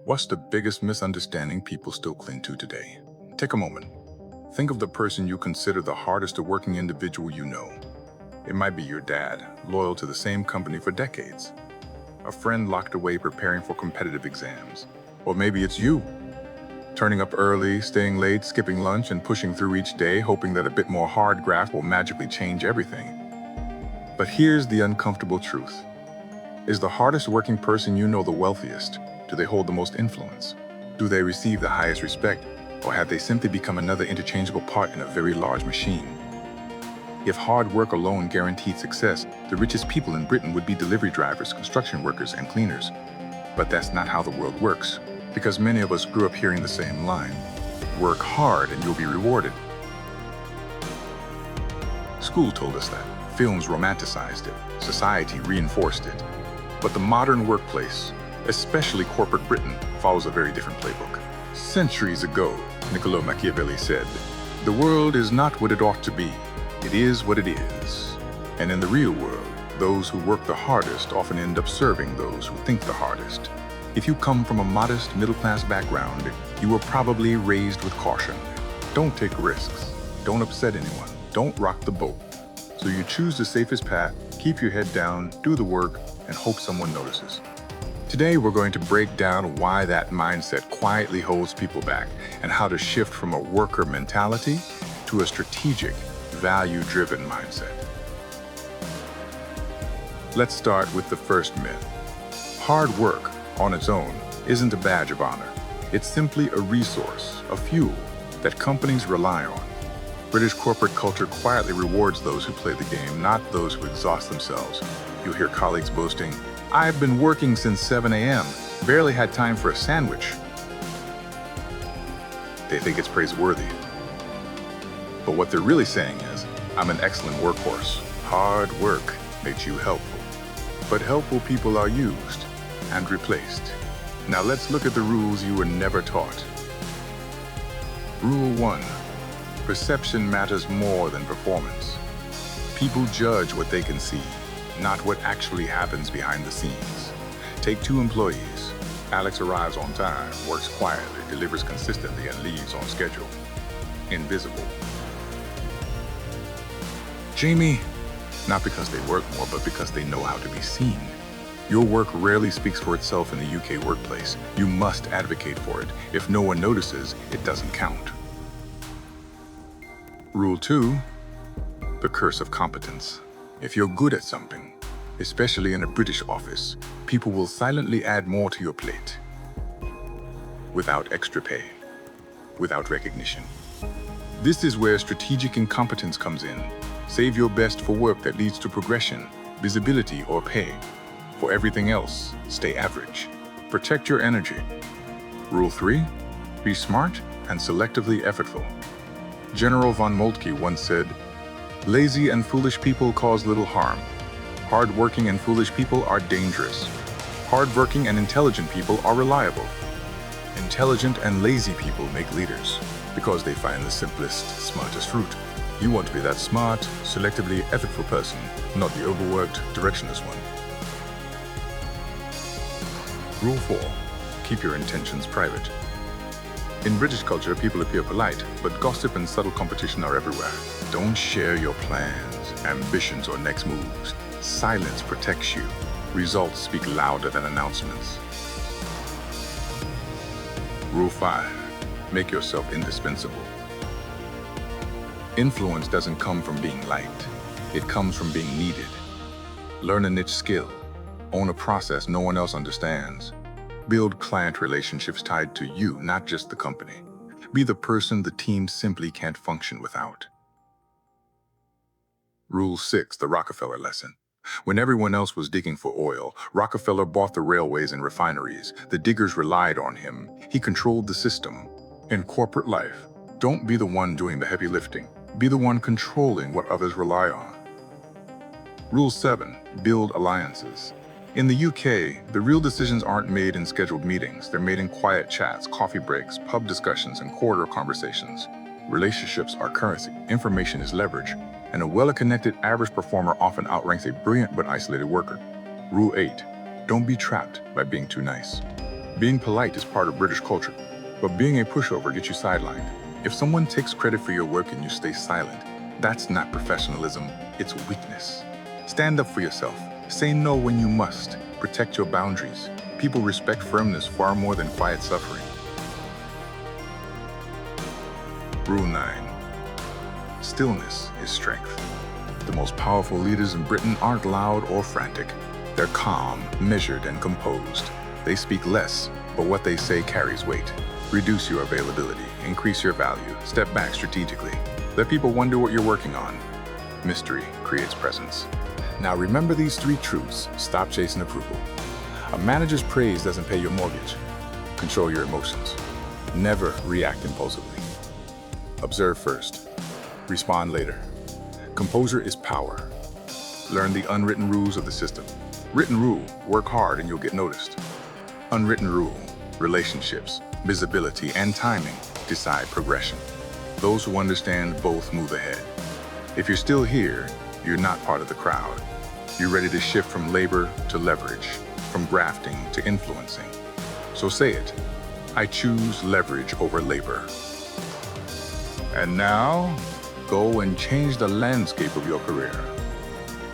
What's the biggest misunderstanding people still cling to today? Take a moment. Think of the person you consider the hardest working individual you know. It might be your dad, loyal to the same company for decades. A friend locked away preparing for competitive exams. Or maybe it's you, turning up early, staying late, skipping lunch, and pushing through each day, hoping that a bit more hard graft will magically change everything. But here's the uncomfortable truth. Is the hardest working person you know the wealthiest? Do they hold the most influence? Do they receive the highest respect? Or have they simply become another interchangeable part in a very large machine? If hard work alone guaranteed success, the richest people in Britain would be delivery drivers, construction workers, and cleaners. But that's not how the world works, because many of us grew up hearing the same line: work hard and you'll be rewarded. School told us that. Films romanticized it. Society reinforced it. But the modern workplace, especially corporate Britain, follows a very different playbook. Centuries ago, Niccolo Machiavelli said, "The world is not what it ought to be. It is what it is." And in the real world, those who work the hardest often end up serving those who think the hardest. If you come from a modest middle-class background, you were probably raised with caution. Don't take risks. Don't upset anyone. Don't rock the boat. So you choose the safest path, keep your head down, do the work, and hope someone notices. Today, we're going to break down why that mindset quietly holds people back and how to shift from a worker mentality to a strategic, value-driven mindset. Let's start with the first myth. Hard work on its own isn't a badge of honor. It's simply a resource, a fuel that companies rely on. British corporate culture quietly rewards those who play the game, not those who exhaust themselves. You'll hear colleagues boasting, "I've been working since 7 a.m., barely had time for a sandwich." They think it's praiseworthy. But what they're really saying is, "I'm an excellent workhorse. Hard work makes you helpful." But helpful people are used and replaced. Now let's look at the rules you were never taught. Rule 1. Perception matters more than performance. People judge what they can see, not what actually happens behind the scenes. Take 2 employees. Alex arrives on time, works quietly, delivers consistently, and leaves on schedule. Invisible. Jamie, not because they work more, but because they know how to be seen. Your work rarely speaks for itself in the UK workplace. You must advocate for it. If no one notices, it doesn't count. Rule 2. The curse of competence. If you're good at something, especially in a British office, people will silently add more to your plate. Without extra pay. Without recognition. This is where strategic incompetence comes in. Save your best for work that leads to progression, visibility, or pay. For everything else, stay average. Protect your energy. Rule 3. Be smart and selectively effortful. General von Moltke once said, "Lazy and foolish people cause little harm. Hard-working and foolish people are dangerous. Hard-working and intelligent people are reliable. Intelligent and lazy people make leaders because they find the simplest, smartest route." You want to be that smart, selectively effortful person, not the overworked, directionless one. Rule 4. Keep your intentions private. In British culture, people appear polite, but gossip and subtle competition are everywhere. Don't share your plans, ambitions, or next moves. Silence protects you. Results speak louder than announcements. Rule 5. Make yourself indispensable. Influence doesn't come from being liked. It comes from being needed. Learn a niche skill. Own a process no one else understands. Build client relationships tied to you, not just the company. Be the person the team simply can't function without. Rule 6, the Rockefeller lesson. When everyone else was digging for oil, Rockefeller bought the railways and refineries. The diggers relied on him. He controlled the system. In corporate life, don't be the one doing the heavy lifting. Be the one controlling what others rely on. Rule 7, build alliances. In the UK, the real decisions aren't made in scheduled meetings. They're made in quiet chats, coffee breaks, pub discussions, and corridor conversations. Relationships are currency, information is leverage, and a well-connected average performer often outranks a brilliant but isolated worker. Rule 8, don't be trapped by being too nice. Being polite is part of British culture, but being a pushover gets you sidelined. If someone takes credit for your work and you stay silent, that's not professionalism, it's weakness. Stand up for yourself. Say no when you must. Protect your boundaries. People respect firmness far more than quiet suffering. Rule 9. Stillness is strength. The most powerful leaders in Britain aren't loud or frantic. They're calm, measured, and composed. They speak less, but what they say carries weight. Reduce your availability, increase your value, step back strategically. Let people wonder what you're working on. Mystery creates presence. Now remember these 3 truths. Stop chasing approval. A manager's praise doesn't pay your mortgage. Control your emotions. Never react impulsively. Observe first. Respond later. Composure is power. Learn the unwritten rules of the system. Written rule, work hard and you'll get noticed. Unwritten rule, relationships, visibility, and timing decide progression. Those who understand both move ahead. If you're still here, you're not part of the crowd. You're ready to shift from labor to leverage, from grafting to influencing. So say it, I choose leverage over labor. And now, go and change the landscape of your career.